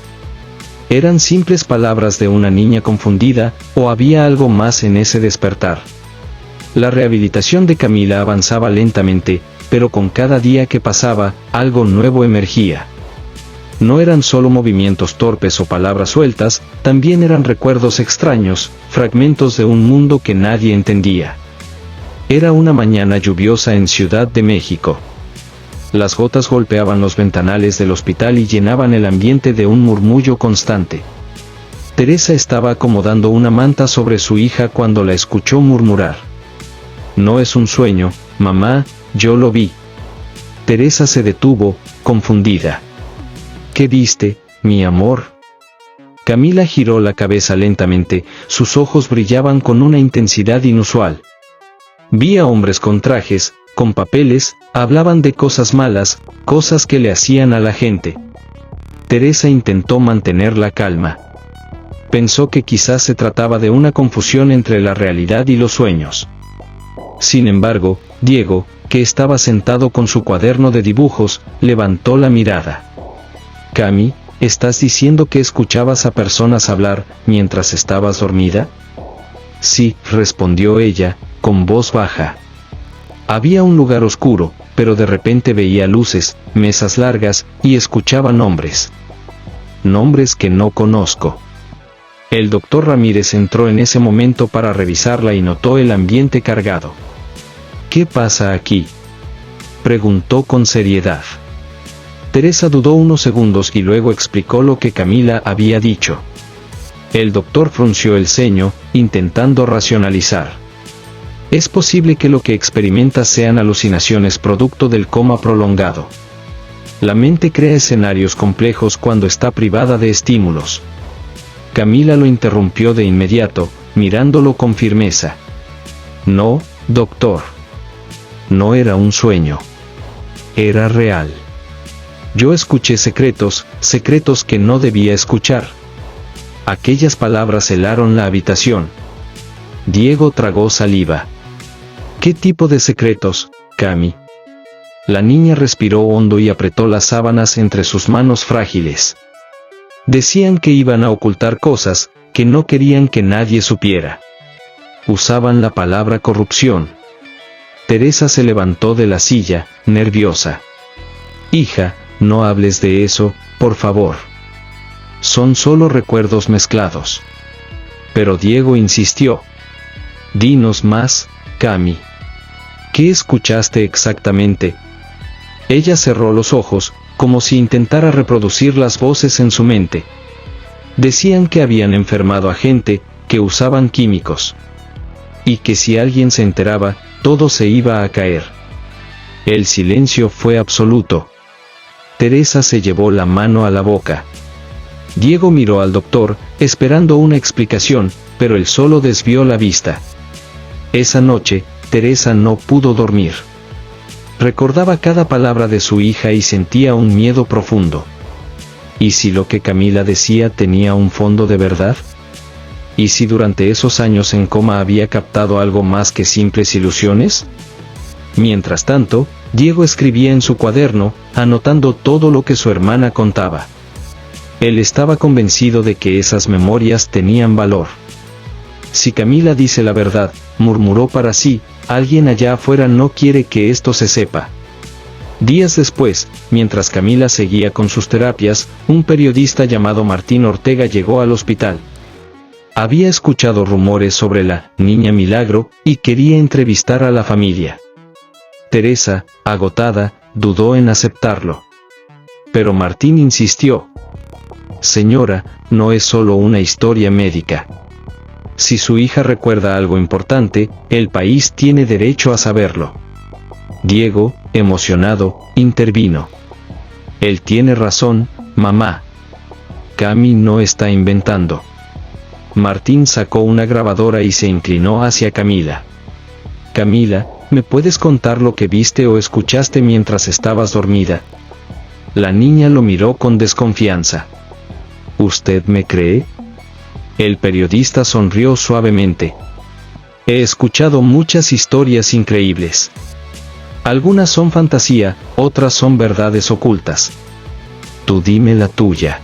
¿Eran simples palabras de una niña confundida, o había algo más en ese despertar? La rehabilitación de Camila avanzaba lentamente, pero con cada día que pasaba, algo nuevo emergía. No eran solo movimientos torpes o palabras sueltas, también eran recuerdos extraños, fragmentos de un mundo que nadie entendía. Era una mañana lluviosa en Ciudad de México. Las gotas golpeaban los ventanales del hospital y llenaban el ambiente de un murmullo constante. Teresa estaba acomodando una manta sobre su hija cuando la escuchó murmurar: «No es un sueño, mamá, yo lo vi». Teresa se detuvo, confundida. «¿Qué viste, mi amor?». Camila giró la cabeza lentamente, sus ojos brillaban con una intensidad inusual. Vi a hombres con trajes, con papeles, hablaban de cosas malas, cosas que le hacían a la gente. Teresa intentó mantener la calma. Pensó que quizás se trataba de una confusión entre la realidad y los sueños. Sin embargo, Diego, que estaba sentado con su cuaderno de dibujos, levantó la mirada. «Cami, ¿estás diciendo que escuchabas a personas hablar mientras estabas dormida?» «Sí», respondió ella, con voz baja. Había un lugar oscuro, pero de repente veía luces, mesas largas, y escuchaba nombres. Nombres que no conozco. El doctor Ramírez entró en ese momento para revisarla y notó el ambiente cargado. «¿Qué pasa aquí?», preguntó con seriedad. Teresa dudó unos segundos y luego explicó lo que Camila había dicho. El doctor frunció el ceño, intentando racionalizar. «Es posible que lo que experimentas sean alucinaciones producto del coma prolongado. La mente crea escenarios complejos cuando está privada de estímulos». Camila lo interrumpió de inmediato, mirándolo con firmeza. «No, doctor. No era un sueño. Era real. Yo escuché secretos, secretos que no debía escuchar». Aquellas palabras helaron la habitación. Diego tragó saliva. «¿Qué tipo de secretos, Cami?». La niña respiró hondo y apretó las sábanas entre sus manos frágiles. «Decían que iban a ocultar cosas, que no querían que nadie supiera. Usaban la palabra corrupción». Teresa se levantó de la silla, nerviosa. «Hija, no hables de eso, por favor. Son solo recuerdos mezclados». Pero Diego insistió. «Dinos más, Cami. ¿Qué escuchaste exactamente?». Ella cerró los ojos, como si intentara reproducir las voces en su mente. Decían que habían enfermado a gente, que usaban químicos. Y que si alguien se enteraba, todo se iba a caer. El silencio fue absoluto. Teresa se llevó la mano a la boca. Diego miró al doctor, esperando una explicación, pero él solo desvió la vista. Esa noche, Teresa no pudo dormir. Recordaba cada palabra de su hija y sentía un miedo profundo. ¿Y si lo que Camila decía tenía un fondo de verdad? ¿Y si durante esos años en coma había captado algo más que simples ilusiones? Mientras tanto, Diego escribía en su cuaderno, anotando todo lo que su hermana contaba. Él estaba convencido de que esas memorias tenían valor. «Si Camila dice la verdad», murmuró para sí, «alguien allá afuera no quiere que esto se sepa». Días después, mientras Camila seguía con sus terapias, un periodista llamado Martín Ortega llegó al hospital. Había escuchado rumores sobre la niña Milagro, y quería entrevistar a la familia. Teresa, agotada, dudó en aceptarlo. Pero Martín insistió. «Señora, no es solo una historia médica. Si su hija recuerda algo importante, el país tiene derecho a saberlo». Diego, emocionado, intervino. «Él tiene razón, mamá. Cami no está inventando». Martín sacó una grabadora y se inclinó hacia Camila. «Camila, ¿me puedes contar lo que viste o escuchaste mientras estabas dormida?». La niña lo miró con desconfianza. «¿Usted me cree?». El periodista sonrió suavemente. «He escuchado muchas historias increíbles. Algunas son fantasía, otras son verdades ocultas. Tú dime la tuya».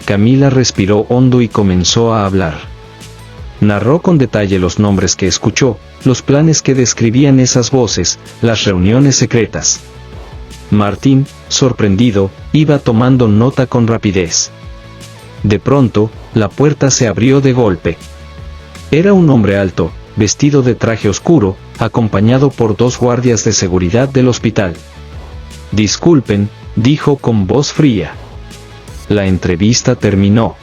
Camila respiró hondo y comenzó a hablar. Narró con detalle los nombres que escuchó, los planes que describían esas voces, las reuniones secretas. Martín, sorprendido, iba tomando nota con rapidez. De pronto, la puerta se abrió de golpe. Era un hombre alto, vestido de traje oscuro, acompañado por 2 guardias de seguridad del hospital. «Disculpen», dijo con voz fría. La entrevista terminó.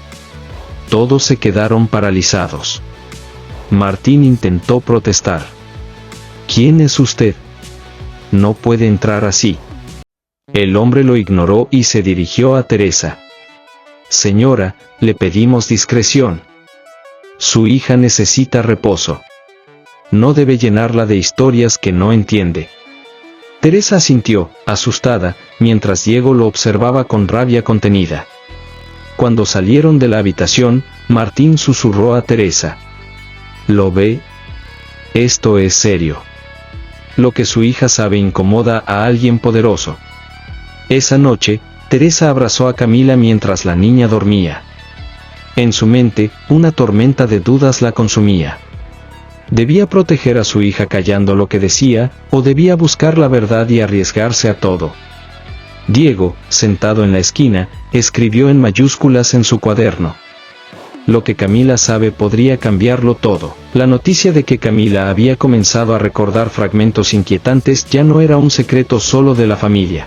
Todos se quedaron paralizados. Martín intentó protestar. «¿Quién es usted? No puede entrar así». El hombre lo ignoró y se dirigió a Teresa. Señora, le pedimos discreción. Su hija necesita reposo. No debe llenarla de historias que no entiende. Teresa asintió, asustada, mientras Diego lo observaba con rabia contenida. Cuando salieron de la habitación, Martín susurró a Teresa. ¿Lo ve? Esto es serio. Lo que su hija sabe incomoda a alguien poderoso. Esa noche, Teresa abrazó a Camila mientras la niña dormía. En su mente, una tormenta de dudas la consumía. ¿Debía proteger a su hija callando lo que decía, o debía buscar la verdad y arriesgarse a todo? Diego, sentado en la esquina, escribió en mayúsculas en su cuaderno. Lo que Camila sabe podría cambiarlo todo. La noticia de que Camila había comenzado a recordar fragmentos inquietantes ya no era un secreto solo de la familia.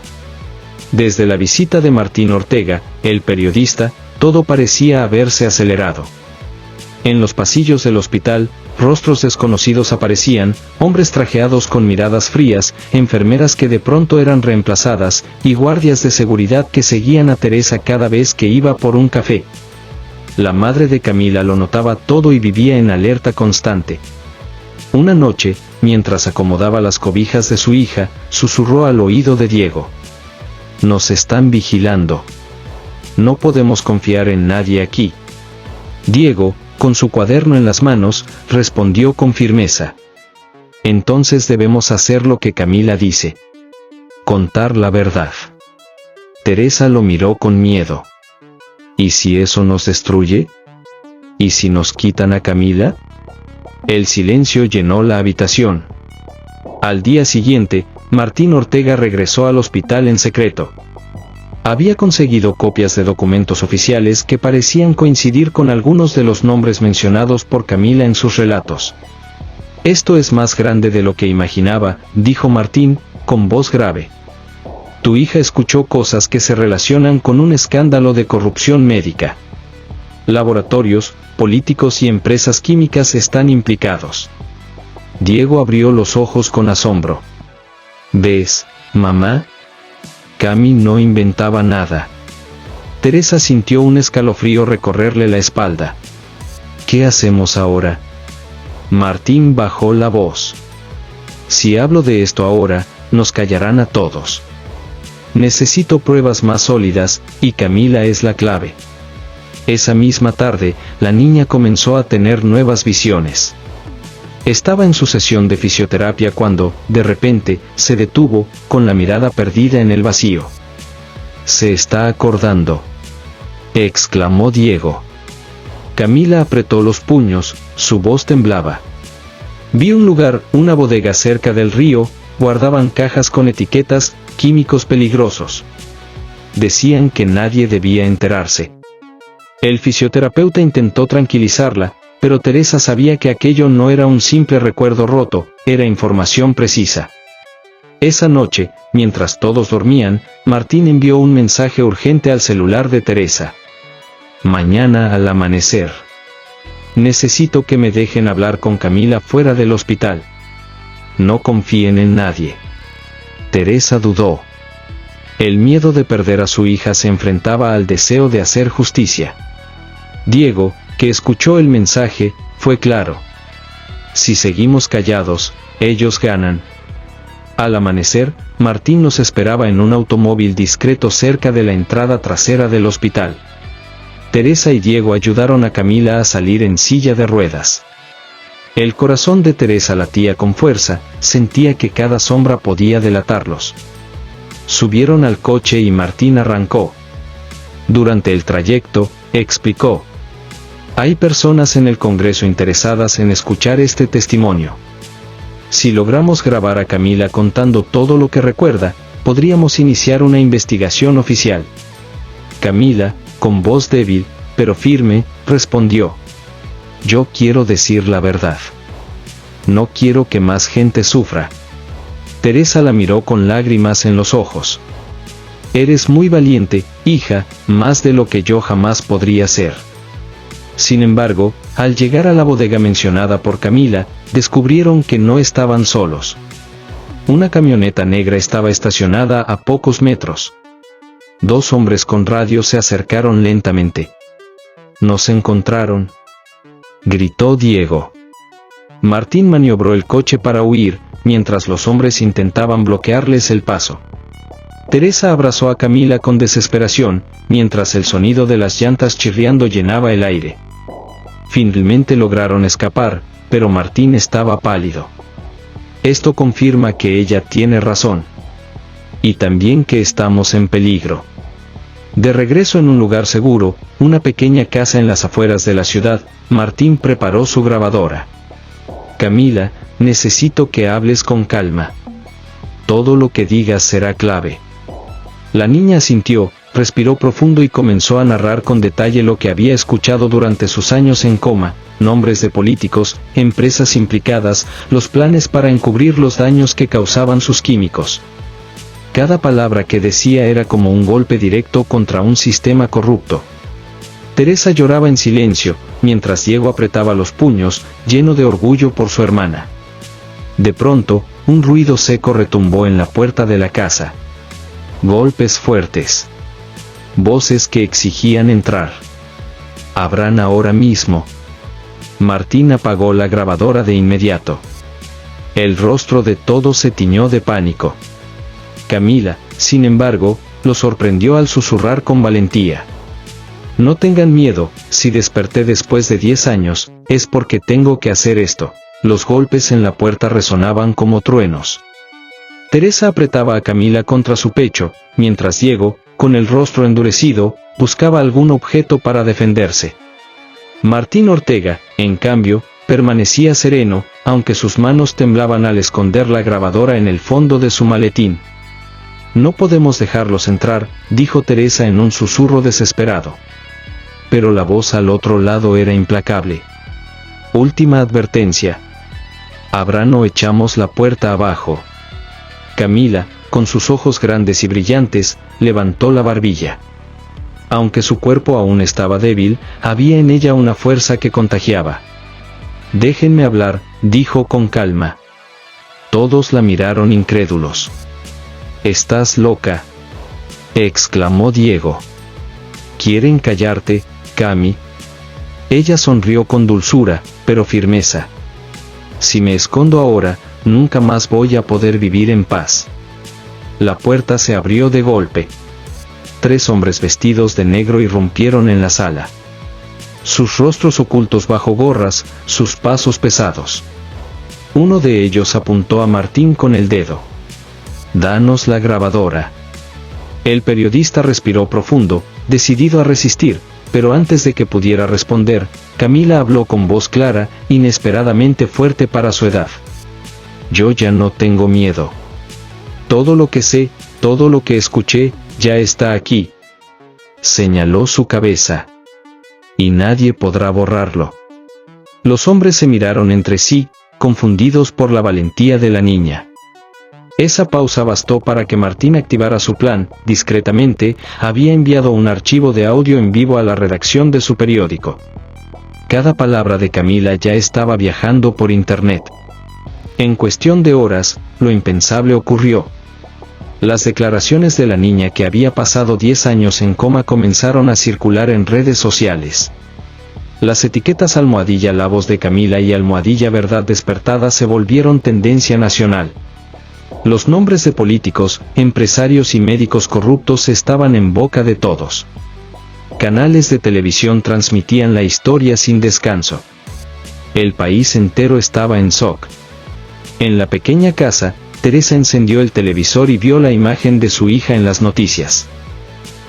Desde la visita de Martín Ortega, el periodista, todo parecía haberse acelerado. En los pasillos del hospital, rostros desconocidos aparecían, hombres trajeados con miradas frías, enfermeras que de pronto eran reemplazadas, y guardias de seguridad que seguían a Teresa cada vez que iba por un café. La madre de Camila lo notaba todo y vivía en alerta constante. Una noche, mientras acomodaba las cobijas de su hija, susurró al oído de Diego. Nos están vigilando. No podemos confiar en nadie aquí. Diego, con su cuaderno en las manos, respondió con firmeza. Entonces debemos hacer lo que Camila dice. Contar la verdad. Teresa lo miró con miedo. ¿Y si eso nos destruye? ¿Y si nos quitan a Camila? El silencio llenó la habitación. Al día siguiente, Martín Ortega regresó al hospital en secreto. Había conseguido copias de documentos oficiales que parecían coincidir con algunos de los nombres mencionados por Camila en sus relatos. Esto es más grande de lo que imaginaba, dijo Martín, con voz grave. Tu hija escuchó cosas que se relacionan con un escándalo de corrupción médica. Laboratorios, políticos y empresas químicas están implicados. Diego abrió los ojos con asombro. ¿Ves, mamá? Cami no inventaba nada. Teresa sintió un escalofrío recorrerle la espalda. ¿Qué hacemos ahora? Martín bajó la voz. Si hablo de esto ahora, nos callarán a todos. Necesito pruebas más sólidas, y Camila es la clave. Esa misma tarde, la niña comenzó a tener nuevas visiones. Estaba en su sesión de fisioterapia cuando, de repente, se detuvo, con la mirada perdida en el vacío. «Se está acordando», exclamó Diego. Camila apretó los puños, su voz temblaba. Vi un lugar, una bodega cerca del río, guardaban cajas con etiquetas, químicos peligrosos. Decían que nadie debía enterarse. El fisioterapeuta intentó tranquilizarla, pero Teresa sabía que aquello no era un simple recuerdo roto, era información precisa. Esa noche, mientras todos dormían, Martín envió un mensaje urgente al celular de Teresa. Mañana al amanecer. Necesito que me dejen hablar con Camila fuera del hospital. No confíen en nadie. Teresa dudó. El miedo de perder a su hija se enfrentaba al deseo de hacer justicia. Diego, que escuchó el mensaje, fue claro. Si seguimos callados, ellos ganan. Al amanecer, Martín nos esperaba en un automóvil discreto cerca de la entrada trasera del hospital. Teresa y Diego ayudaron a Camila a salir en silla de ruedas. El corazón de Teresa latía con fuerza, sentía que cada sombra podía delatarlos. Subieron al coche y Martín arrancó. Durante el trayecto, explicó. Hay personas en el Congreso interesadas en escuchar este testimonio. Si logramos grabar a Camila contando todo lo que recuerda, podríamos iniciar una investigación oficial. Camila, con voz débil, pero firme, respondió. Yo quiero decir la verdad. No quiero que más gente sufra. Teresa la miró con lágrimas en los ojos. Eres muy valiente, hija, más de lo que yo jamás podría ser. Sin embargo, al llegar a la bodega mencionada por Camila, descubrieron que no estaban solos. Una camioneta negra estaba estacionada a pocos metros. Dos hombres con radio se acercaron lentamente. «Nos encontraron», gritó Diego. Martín maniobró el coche para huir, mientras los hombres intentaban bloquearles el paso. Teresa abrazó a Camila con desesperación, mientras el sonido de las llantas chirriando llenaba el aire. Finalmente lograron escapar, pero Martín estaba pálido. Esto confirma que ella tiene razón. Y también que estamos en peligro. De regreso en un lugar seguro, una pequeña casa en las afueras de la ciudad, Martín preparó su grabadora. «Camila, necesito que hables con calma. Todo lo que digas será clave». La niña asintió, respiró profundo y comenzó a narrar con detalle lo que había escuchado durante sus años en coma: nombres de políticos, empresas implicadas, los planes para encubrir los daños que causaban sus químicos. Cada palabra que decía era como un golpe directo contra un sistema corrupto. Teresa lloraba en silencio, mientras Diego apretaba los puños, lleno de orgullo por su hermana. De pronto, un ruido seco retumbó en la puerta de la casa. Golpes fuertes. Voces que exigían entrar. «Abran ahora mismo». Martín apagó la grabadora de inmediato. El rostro de todos se tiñó de pánico. Camila, sin embargo, lo sorprendió al susurrar con valentía: «No tengan miedo, si desperté después de 10 años, es porque tengo que hacer esto». Los golpes en la puerta resonaban como truenos. Teresa apretaba a Camila contra su pecho, mientras Diego, con el rostro endurecido, buscaba algún objeto para defenderse. Martín Ortega, en cambio, permanecía sereno, aunque sus manos temblaban al esconder la grabadora en el fondo de su maletín. «No podemos dejarlos entrar», dijo Teresa en un susurro desesperado. Pero la voz al otro lado era implacable. «Última advertencia. Abran o echamos la puerta abajo». Camila, con sus ojos grandes y brillantes, levantó la barbilla. Aunque su cuerpo aún estaba débil, había en ella una fuerza que contagiaba. «Déjenme hablar», dijo con calma. Todos la miraron incrédulos. «Estás loca», exclamó Diego. «¿Quieren callarte, Cami?» Ella sonrió con dulzura, pero firmeza. «Si me escondo ahora, nunca más voy a poder vivir en paz». La puerta se abrió de golpe. 3 hombres vestidos de negro irrumpieron en la sala. Sus rostros ocultos bajo gorras, sus pasos pesados. Uno de ellos apuntó a Martín con el dedo. «Danos la grabadora». El periodista respiró profundo, decidido a resistir, pero antes de que pudiera responder, Camila habló con voz clara, inesperadamente fuerte para su edad. «Yo ya no tengo miedo. Todo lo que sé, todo lo que escuché, ya está aquí». Señaló su cabeza. «Y nadie podrá borrarlo». Los hombres se miraron entre sí, confundidos por la valentía de la niña. Esa pausa bastó para que Martín activara su plan. Discretamente, había enviado un archivo de audio en vivo a la redacción de su periódico. Cada palabra de Camila ya estaba viajando por internet. En cuestión de horas, lo impensable ocurrió. Las declaraciones de la niña que había pasado 10 años en coma comenzaron a circular en redes sociales. Las etiquetas almohadilla la voz de Camila y almohadilla verdad despertada se volvieron tendencia nacional. Los nombres de políticos, empresarios y médicos corruptos estaban en boca de todos. Canales de televisión transmitían la historia sin descanso. El país entero estaba en shock. En la pequeña casa, Teresa encendió el televisor y vio la imagen de su hija en las noticias.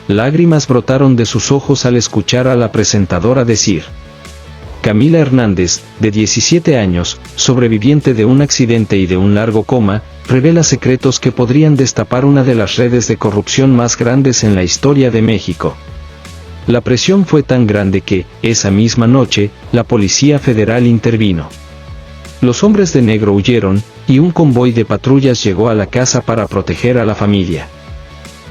Lágrimas brotaron de sus ojos al escuchar a la presentadora decir: «Camila Hernández, de 17 años, sobreviviente de un accidente y de un largo coma, revela secretos que podrían destapar una de las redes de corrupción más grandes en la historia de México». La presión fue tan grande que, esa misma noche, la Policía Federal intervino. Los hombres de negro huyeron, y un convoy de patrullas llegó a la casa para proteger a la familia.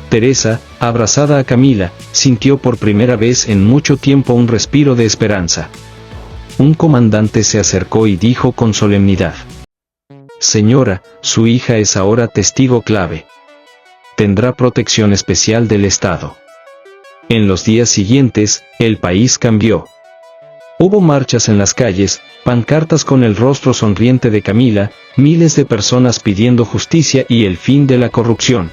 Teresa, abrazada a Camila, sintió por primera vez en mucho tiempo un respiro de esperanza. Un comandante se acercó y dijo con solemnidad: «Señora, su hija es ahora testigo clave». tendrá protección especial del Estado. En los días siguientes, el país cambió. Hubo marchas en las calles, pancartas con el rostro sonriente de Camila, miles de personas pidiendo justicia y el fin de la corrupción.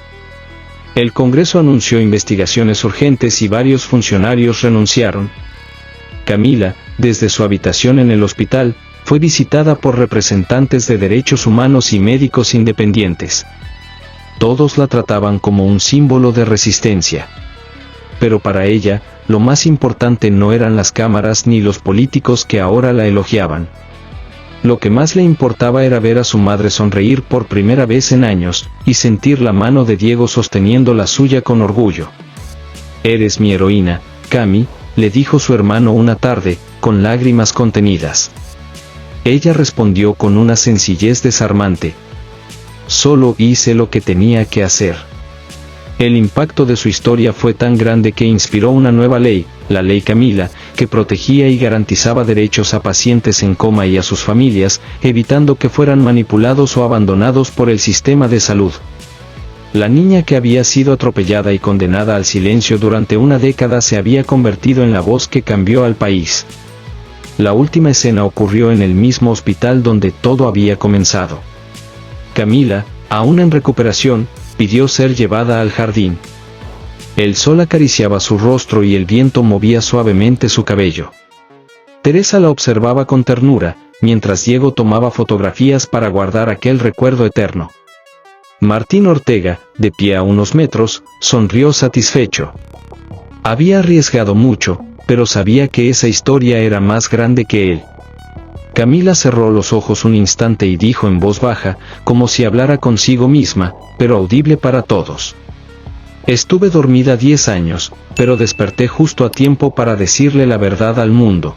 El Congreso anunció investigaciones urgentes y varios funcionarios renunciaron. Camila, desde su habitación en el hospital, fue visitada por representantes de derechos humanos y médicos independientes. Todos la trataban como un símbolo de resistencia. Pero para ella, lo más importante no eran las cámaras ni los políticos que ahora la elogiaban. Lo que más le importaba era ver a su madre sonreír por primera vez en años, y sentir la mano de Diego sosteniendo la suya con orgullo. «Eres mi heroína, Cami», le dijo su hermano una tarde, con lágrimas contenidas. Ella respondió con una sencillez desarmante: «Solo hice lo que tenía que hacer». El impacto de su historia fue tan grande que inspiró una nueva ley, la Ley Camila, que protegía y garantizaba derechos a pacientes en coma y a sus familias, evitando que fueran manipulados o abandonados por el sistema de salud. La niña que había sido atropellada y condenada al silencio durante una década se había convertido en la voz que cambió al país. La última escena ocurrió en el mismo hospital donde todo había comenzado. Camila, aún en recuperación, pidió ser llevada al jardín. El sol acariciaba su rostro y el viento movía suavemente su cabello. Teresa la observaba con ternura, mientras Diego tomaba fotografías para guardar aquel recuerdo eterno. Martín Ortega, de pie a unos metros, sonrió satisfecho. Había arriesgado mucho, pero sabía que esa historia era más grande que él. Camila cerró los ojos un instante y dijo en voz baja, como si hablara consigo misma, pero audible para todos: «Estuve dormida 10 años, pero desperté justo a tiempo para decirle la verdad al mundo».